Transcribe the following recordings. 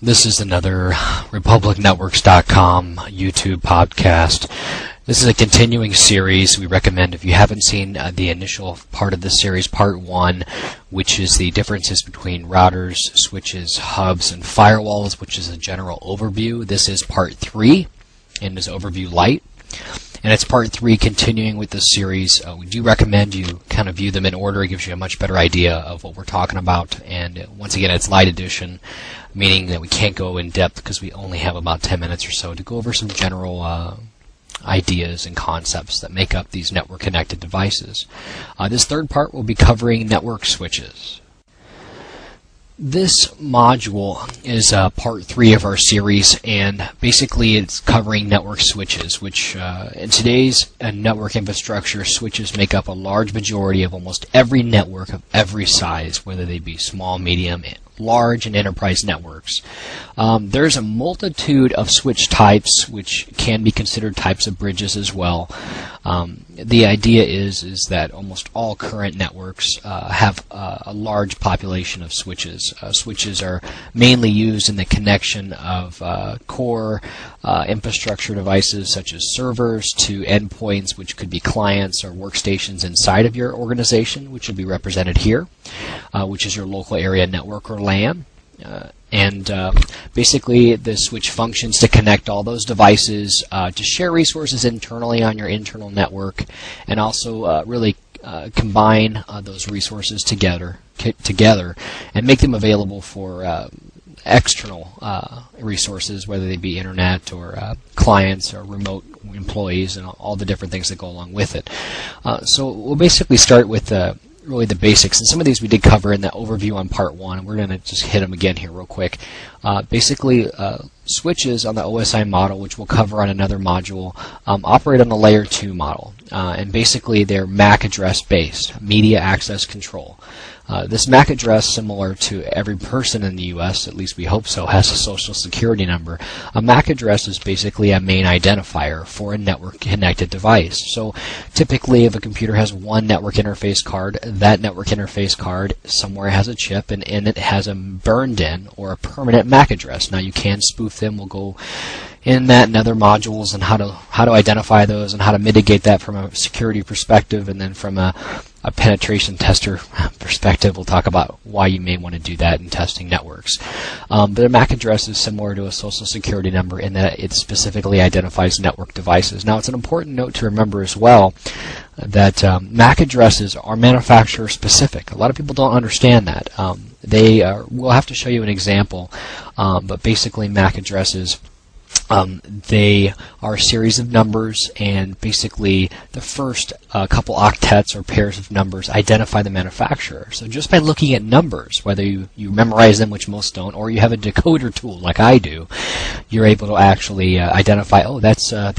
This is another RepublicNetworks.com YouTube podcast. This is a continuing series. We recommend, if you haven't seen the initial part of this series, part 1, which is the differences between routers, switches, hubs, and firewalls, which is a general overview. This is part 3 and is overview light. And it's part 3 continuing with this series. We do recommend you kind of view them in order. It gives you a much better idea of what we're talking about. And once again, it's light edition, meaning that we can't go in depth because we only have about 10 minutes or so to go over some general ideas and concepts that make up these network connected devices. This third part will be covering network switches. This module is part 3 of our series, and basically it's covering network switches, which in today's network infrastructure, switches make up a large majority of almost every network of every size, whether they be small, medium, large, and enterprise networks. There's a multitude of switch types, which can be considered types of bridges as well. The idea is that almost all current networks have a large population of switches. Switches are mainly used in the connection of core infrastructure devices such as servers to endpoints, which could be clients or workstations inside of your organization, which will be represented here, which is your local area network or LAN. Basically the switch functions to connect all those devices, to share resources internally on your internal network, and also really combine those resources together and make them available for external resources, whether they be internet or clients or remote employees and all the different things that go along with it. So we'll basically start with really the basics, and some of these we did cover in the overview on part 1, and we're going to just hit them again here real quick. Basically, switches on the OSI model, which we'll cover on another module, operate on the layer 2 model, and basically they're MAC address based, media access control. This MAC address, similar to every person in the U.S., at least we hope so, has a social security number. A MAC address is basically a main identifier for a network-connected device. So typically, if a computer has one network interface card, that network interface card somewhere has a chip, and in it has a burned-in or a permanent MAC address. Now, you can spoof them. We'll go in that and other modules and how to identify those and how to mitigate that from a security perspective, and then from a penetration tester perspective, we'll talk about why you may want to do that in testing networks. But a MAC address is similar to a social security number in that it specifically identifies network devices. Now, it's an important note to remember as well that MAC addresses are manufacturer specific. A lot of people don't understand that. We'll have to show you an example, but basically MAC addresses, they are a series of numbers, and basically the first couple octets or pairs of numbers identify the manufacturer. So just by looking at numbers, whether you memorize them, which most don't, or you have a decoder tool like I do, you're able to actually identify, oh, that's a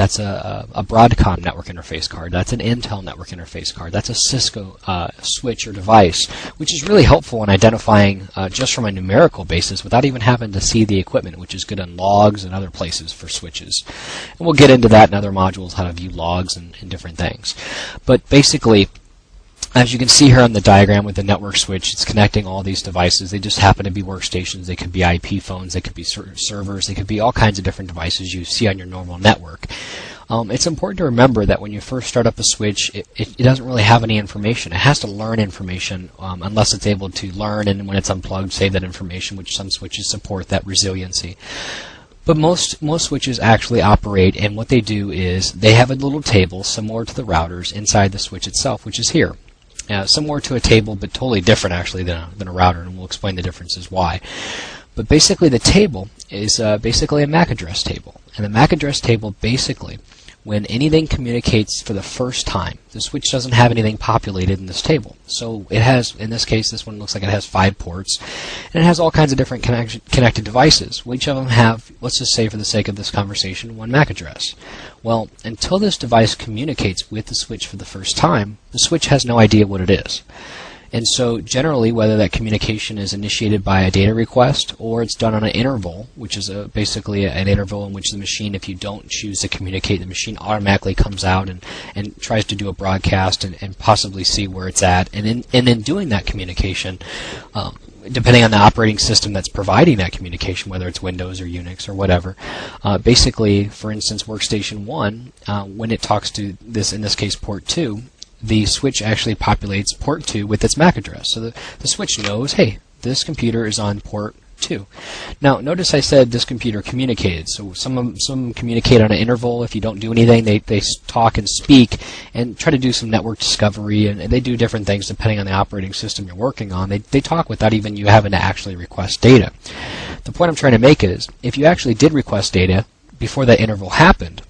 Broadcom network interface card, that's an Intel network interface card, that's a Cisco switch or device, which is really helpful in identifying just from a numerical basis without even having to see the equipment, which is good on logs and other places for switches. And we'll get into that in other modules, how to view logs and different things. But basically, as you can see here on the diagram with the network switch, it's connecting all these devices. They just happen to be workstations. They could be IP phones. They could be servers. They could be all kinds of different devices you see on your normal network. It's important to remember that when you first start up a switch, it doesn't really have any information. It has to learn information unless it's able to learn, and when it's unplugged, save that information, which some switches support that resiliency. But most switches actually operate, and what they do is they have a little table similar to the routers inside the switch itself, which is here. Similar to a table, but totally different actually than a router, and we'll explain the differences why. But basically the table is basically a MAC address table. And the MAC address table basically, when anything communicates for the first time, the switch doesn't have anything populated in this table. So it has, in this case, this one looks like it has 5 ports, and it has all kinds of different connected devices. Each of them have, let's just say for the sake of this conversation, one MAC address. Well, until this device communicates with the switch for the first time, the switch has no idea what it is. And so generally, whether that communication is initiated by a data request or it's done on an interval, which is basically an interval in which the machine, if you don't choose to communicate, the machine automatically comes out and tries to do a broadcast and possibly see where it's at. And in doing that communication, depending on the operating system that's providing that communication, whether it's Windows or Unix or whatever, basically, for instance, Workstation 1, when it talks to this, in this case, port 2, the switch actually populates port 2 with its MAC address. So the switch knows, hey, this computer is on port 2. Now, notice I said this computer communicated. So some communicate on an interval. If you don't do anything, they talk and speak and try to do some network discovery, and they do different things depending on the operating system you're working on. They talk without even you having to actually request data. The point I'm trying to make is, if you actually did request data before that interval happened,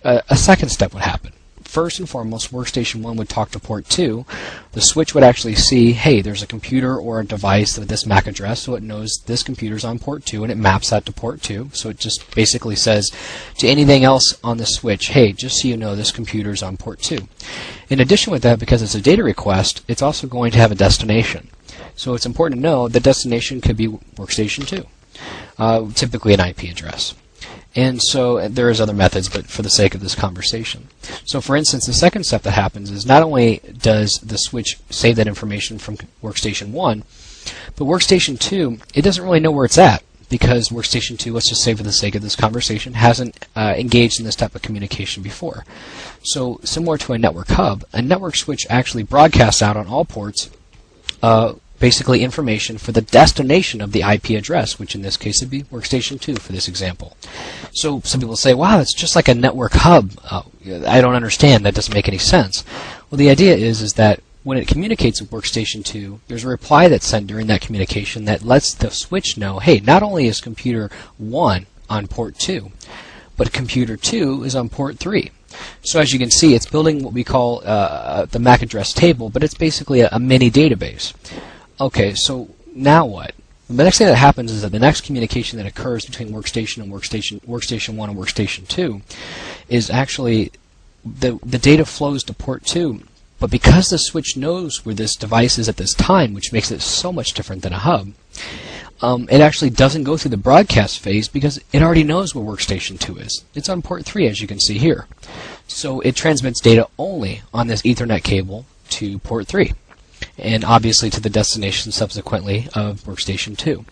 a second step would happen. First and foremost, Workstation 1 would talk to port 2. The switch would actually see, hey, there's a computer or a device with this MAC address, so it knows this computer's on port 2, and it maps that to port 2. So it just basically says to anything else on the switch, hey, just so you know, this computer's on port 2. In addition with that, because it's a data request, it's also going to have a destination. So it's important to know the destination could be Workstation 2, typically an IP address. And so there is other methods, but for the sake of this conversation. So for instance, the second step that happens is not only does the switch save that information from Workstation 1, but Workstation 2, it doesn't really know where it's at, because Workstation 2, let's just say for the sake of this conversation, hasn't engaged in this type of communication before. So similar to a network hub, a network switch actually broadcasts out on all ports basically information for the destination of the IP address, which in this case would be Workstation 2 for this example. So some people say, wow, it's just like a network hub. I don't understand. That doesn't make any sense. Well, the idea is that when it communicates with Workstation 2, there's a reply that's sent during that communication that lets the switch know, hey, not only is computer 1 on port 2, but computer 2 is on port 3. So as you can see, it's building what we call the MAC address table, but it's basically a mini database. Okay, so now what? The next thing that happens is that the next communication that occurs between Workstation 1 and Workstation 2 is actually the data flows to port 2, but because the switch knows where this device is at this time, which makes it so much different than a hub, it actually doesn't go through the broadcast phase because it already knows where Workstation 2 is. It's on port 3, as you can see here. So it transmits data only on this Ethernet cable to port 3, and obviously to the destination subsequently of Workstation 2.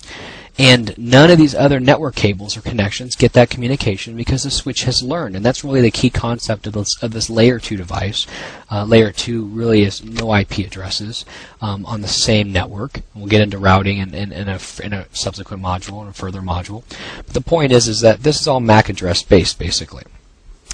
And none of these other network cables or connections get that communication because the switch has learned, and that's really the key concept of this layer 2 device. Layer 2 really is no IP addresses on the same network. We'll get into routing in a subsequent module, and a further module. But the point is that this is all MAC address based, basically.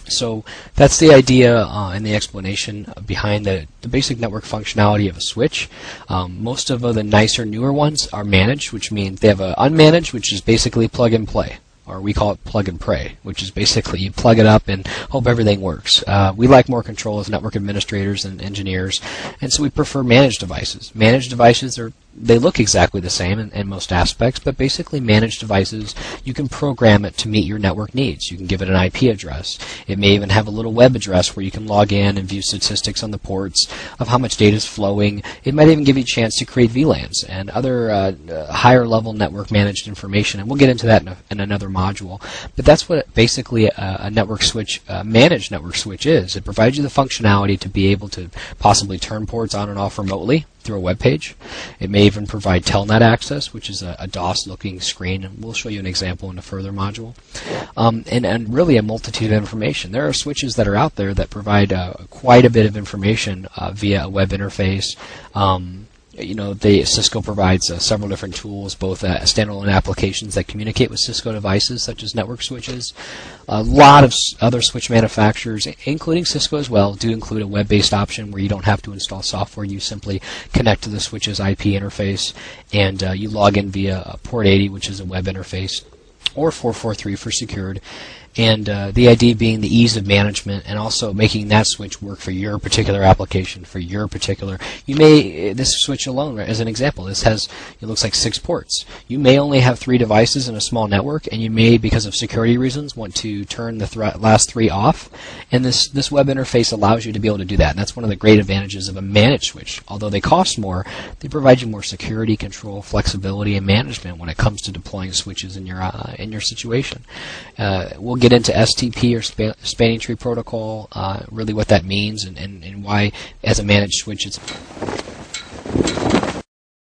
So that's the idea and the explanation behind the basic network functionality of a switch. Most of the nicer, newer ones are managed, which means they have an unmanaged, which is basically plug and play. Or we call it plug and pray, which is basically you plug it up and hope everything works. We like more control as network administrators and engineers, and so we prefer managed devices. Managed devices they look exactly the same in most aspects, but basically managed devices, you can program it to meet your network needs. You can give it an IP address. It may even have a little web address where you can log in and view statistics on the ports of how much data is flowing. It might even give you a chance to create VLANs and other higher level network managed information, and we'll get into that in another module. But that's what basically a network switch, managed network switch is. It provides you the functionality to be able to possibly turn ports on and off remotely through a web page. It may even provide telnet access, which is a DOS-looking screen, and we'll show you an example in a further module. And really a multitude of information. There are switches that are out there that provide quite a bit of information via a web interface. Cisco provides several different tools, both standalone applications that communicate with Cisco devices, such as network switches. A lot of other switch manufacturers, including Cisco as well, do include a web-based option where you don't have to install software. You simply connect to the switch's IP interface, and you log in via port 80, which is a web interface, or 443 for secured, And the idea being the ease of management and also making that switch work for your particular application, for your particular. You may, this switch alone, as an example, this has, it looks like 6 ports. You may only have 3 devices in a small network, and you may, because of security reasons, want to turn the last 3 off. And this web interface allows you to be able to do that. And that's one of the great advantages of a managed switch. Although they cost more, they provide you more security, control, flexibility, and management when it comes to deploying switches in your situation. We'll get into STP or spanning tree protocol, really what that means and why as a managed switch it's